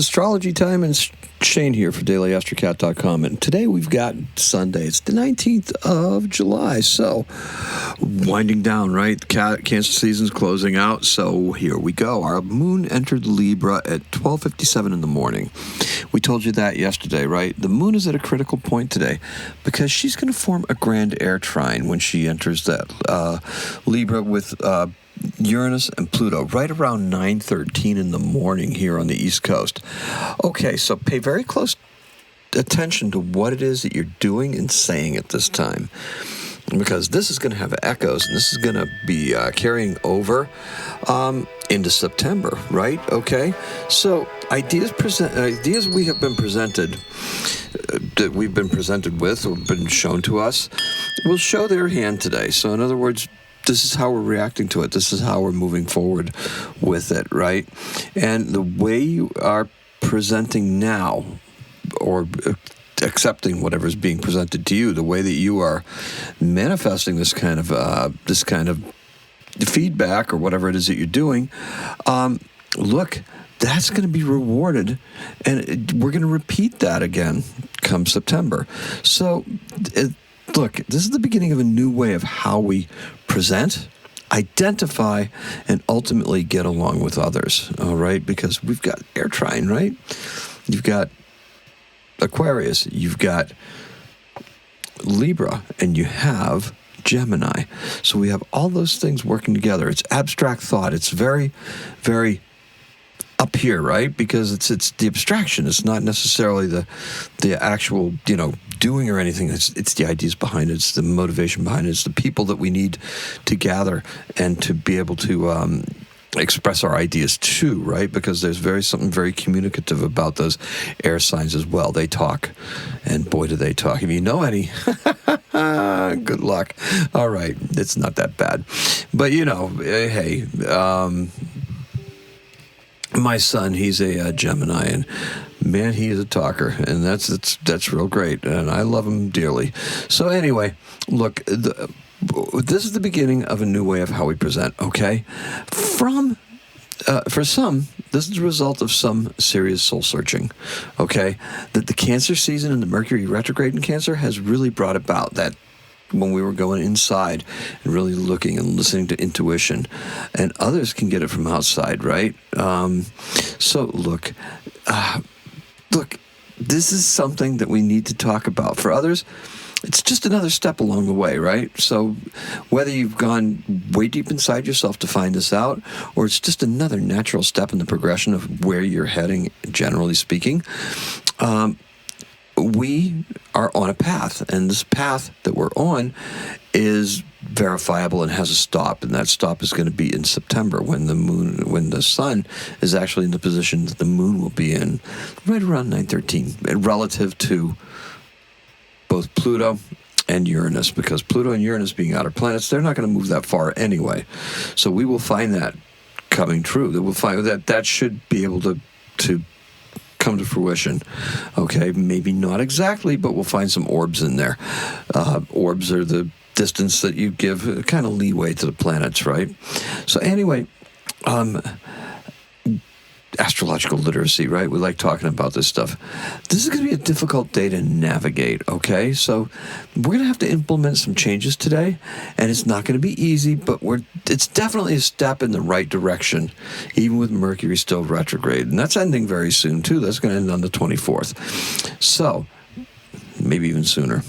astrology time, and it's Shane here for daily-astrocat.com. And today we've got Sunday. It's the 19th of July, so winding down, right? Cancer season's closing out, so here we go. Our moon entered Libra at 12:57 in the morning. We told you that yesterday, right? The moon is at a critical point today because she's going to form a grand air trine when she enters that Libra with Uranus and Pluto right around 9:13 in the morning here on the East Coast. Okay, so pay very close attention to what it is that you're doing and saying at this time, because this is going to have echoes, and this is going to be carrying over into September, right? Okay, so ideas we have been presented, that we've been presented with or been shown to us, will show their hand today. So in other words, this is how we're reacting to it. This is how we're moving forward with it, right? And the way you are presenting now, or accepting whatever's being presented to you, the way that you are manifesting this kind of feedback or whatever it is that you're doing, look, that's going to be rewarded, and we're going to repeat that again come September. So look, this is the beginning of a new way of how we present, identify, and ultimately get along with others, all right? Because we've got air trine, right? You've got Aquarius, you've got Libra, and you have Gemini. So we have all those things working together. It's abstract thought. It's very, very up here, right? Because it's the abstraction. It's not necessarily the actual, doing or anything. It's the ideas behind it. It's the motivation behind it. It's the people that we need to gather and to be able to express our ideas to, right? Because there's something very communicative about those air signs as well. They talk, and boy, do they talk. If you know any, good luck. All right, it's not that bad. But, hey, my son, he's a Gemini, and man, he is a talker, and that's real great, and I love him dearly. So anyway, look, this is the beginning of a new way of how we present, okay? For some, this is the result of some serious soul searching, okay? That the Cancer season and the Mercury retrograde in Cancer has really brought about that, when we were going inside and really looking and listening to intuition, and others can get it from outside, right? So look, this is something that we need to talk about. For others, it's just another step along the way, right? So whether you've gone way deep inside yourself to find this out, or it's just another natural step in the progression of where you're heading, generally speaking, we are on a path, and this path that we're on is verifiable and has a stop, and that stop is going to be in September when the sun is actually in the position that the moon will be in right around 9:13, relative to both Pluto and Uranus, because Pluto and Uranus being outer planets, they're not going to move that far anyway. So we will find that coming true. That we'll find that should be able to come to fruition. Okay, maybe not exactly, but we'll find some orbs in there. Orbs are the distance that you give kind of leeway to the planets, right? So anyway, astrological literacy, right? We like talking about this stuff. This is going to be a difficult day to navigate, okay? So we're going to have to implement some changes today, and it's not going to be easy, but it's definitely a step in the right direction, even with Mercury still retrograde. And that's ending very soon, too. That's going to end on the 24th. So maybe even sooner.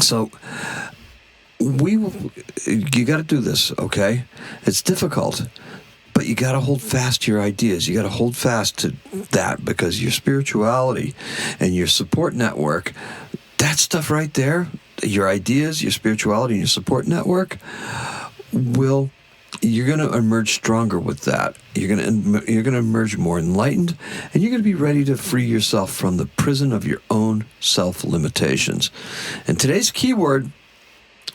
So you got to do this, okay? It's difficult, but you got to hold fast to your ideas. You got to hold fast to that, because your spirituality and your support network, that stuff right there, your ideas, your spirituality, and your support network, you're going to emerge stronger with that. You're going to emerge more enlightened, and you're going to be ready to free yourself from the prison of your own self-limitations. And today's keyword,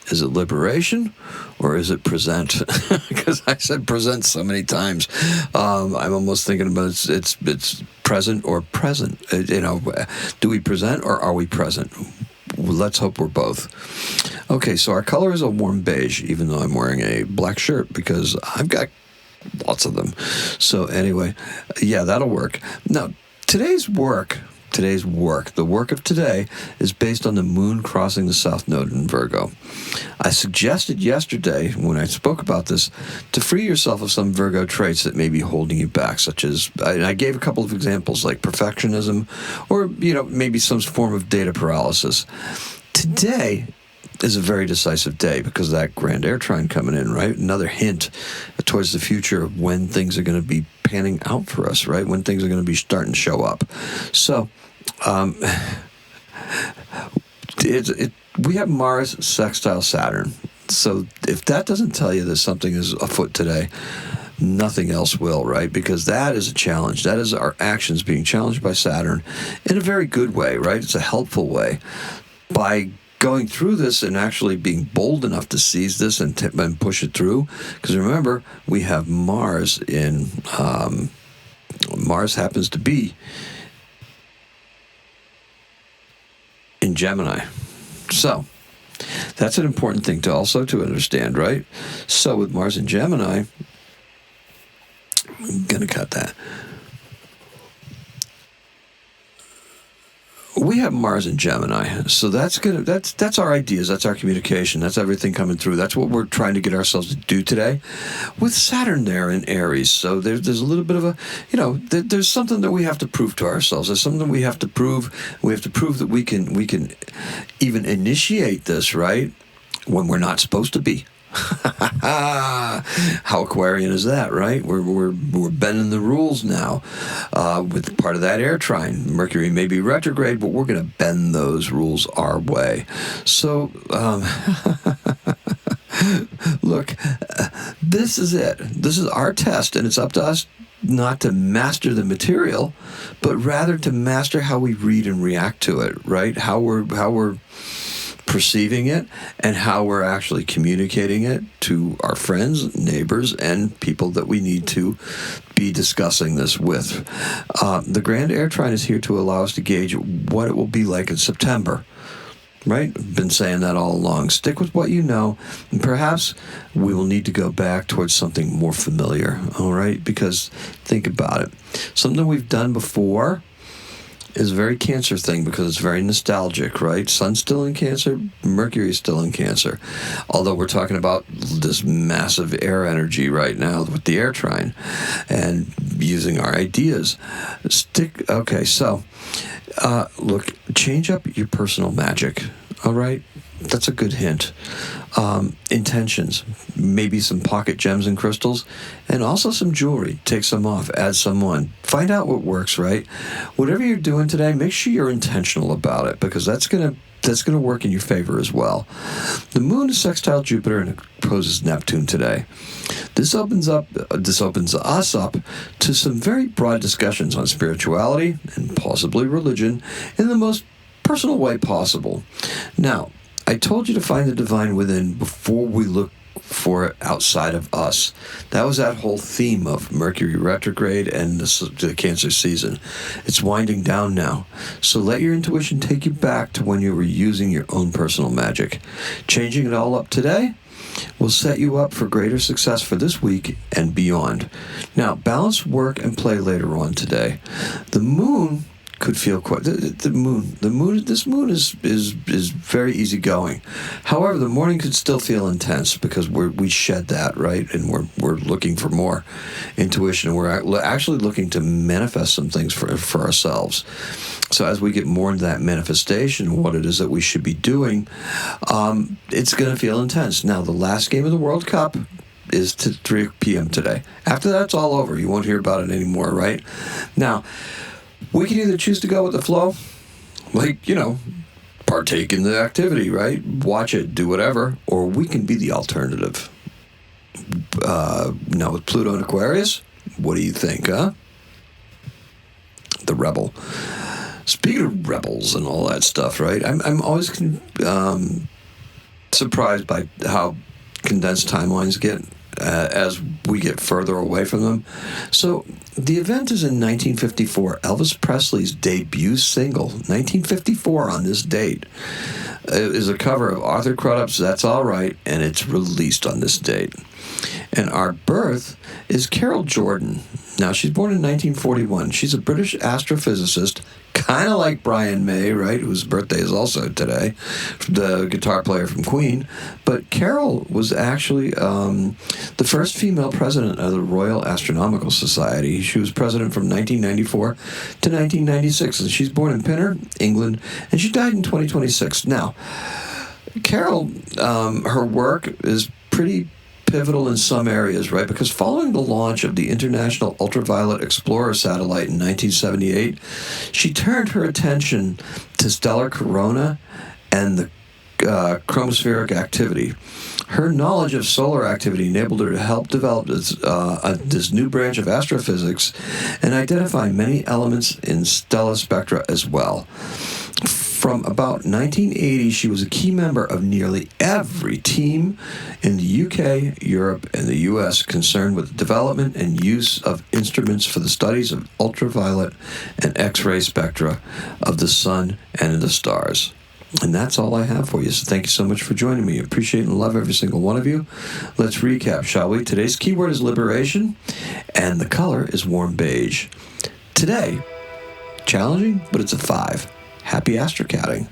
is it liberation or is it present? Because I said present so many times. I'm almost thinking about it's present or present. Do we present or are we present? Let's hope we're both. Okay, so our color is a warm beige, even though I'm wearing a black shirt, because I've got lots of them. So anyway, yeah, that'll work. Now, today's work, the work of today, is based on the moon crossing the south node in Virgo. I suggested yesterday, when I spoke about this, to free yourself of some Virgo traits that may be holding you back, such as, I gave a couple of examples, like perfectionism, or, maybe some form of data paralysis. Today is a very decisive day because of that grand air trine coming in, right? Another hint towards the future of when things are going to be panning out for us, right? When things are going to be starting to show up. So, we have Mars sextile Saturn. So if that doesn't tell you that something is afoot today, nothing else will, right? Because that is a challenge. That is our actions being challenged by Saturn in a very good way, right? It's a helpful way. By going through this and actually being bold enough to seize this and push it through. Because remember, we have Mars in, Mars happens to be in Gemini. So that's an important thing to understand, right? So with Mars in Gemini, I'm going to cut that. We have Mars in Gemini, so that's our ideas, that's our communication, that's everything coming through. That's what we're trying to get ourselves to do today, with Saturn there in Aries. So there's a little bit of a, there's something that we have to prove to ourselves. There's something we have to prove. We have to prove that we can even initiate this, right, when we're not supposed to be. How Aquarian is that, right? We're bending the rules now with part of that air trine. Mercury may be retrograde, but we're going to bend those rules our way. So, look, this is it. This is our test, and it's up to us not to master the material, but rather to master how we read and react to it, right? How we're perceiving it and how we're actually communicating it to our friends, neighbors, and people that we need to be discussing this with. The Grand Air Trine is here to allow us to gauge what it will be like in September. Right? I've been saying that all along. Stick with what you know, and perhaps we will need to go back towards something more familiar, all right? Because think about it. Something we've done before is a very Cancer thing because it's very nostalgic, right? Sun's still in Cancer, Mercury's still in Cancer. Although we're talking about this massive air energy right now with the air trine and using our ideas. Okay, so look, change up your personal magic, all right? That's a good hint. Intentions, maybe some pocket gems and crystals, and also some jewelry. Take some off, add some on. Find out what works, right? Whatever you're doing today, make sure you're intentional about it, because that's gonna work in your favor as well. The moon is sextile Jupiter and opposes Neptune today. This opens us up to some very broad discussions on spirituality and possibly religion in the most personal way possible. Now, I told you to find the divine within before we look for it outside of us. That was that whole theme of Mercury retrograde and the Cancer season. It's winding down now. So let your intuition take you back to when you were using your own personal magic. Changing it all up today will set you up for greater success for this week and beyond. Now, balance work and play later on today. The moon could feel quite this moon is very easygoing. However, the morning could still feel intense because we shed that, right, and we're looking for more intuition, and we're actually looking to manifest some things for ourselves. So as we get more into that manifestation, what it is that we should be doing, it's going to feel intense. Now, the last game of the World Cup is to 3 p.m. today. After that, it's all over. You won't hear about it anymore, right? Now, we can either choose to go with the flow, like, partake in the activity, right? Watch it, do whatever, or we can be the alternative. Now, with Pluto and Aquarius, what do you think, huh? The rebel. Speaking of rebels and all that stuff, right? I'm always surprised by how condensed timelines get as we get further away from them. So the event is in 1954, Elvis Presley's debut single, 1954 on this date. It is a cover of Arthur Crudup's That's All Right, and it's released on this date. And our birth is Carol Jordan. Now, she's born in 1941. She's a British astrophysicist, kind of like Brian May, right, whose birthday is also today, the guitar player from Queen. But Carol was actually the first female president of the Royal Astronomical Society. She was president from 1994 to 1996. And she's born in Pinner, England, and she died in 2026. Now, Carol, her work is pretty pivotal in some areas, right? Because following the launch of the International Ultraviolet Explorer satellite in 1978, she turned her attention to stellar corona and the chromospheric activity. Her knowledge of solar activity enabled her to help develop this new branch of astrophysics and identify many elements in stellar spectra as well. From about 1980, she was a key member of nearly every team in the UK, Europe, and the US concerned with the development and use of instruments for the studies of ultraviolet and X-ray spectra of the sun and the stars. And that's all I have for you. So thank you so much for joining me. I appreciate and love every single one of you. Let's recap, shall we? Today's keyword is liberation, and the color is warm beige. Today, challenging, but it's a 5. Happy astrocatting.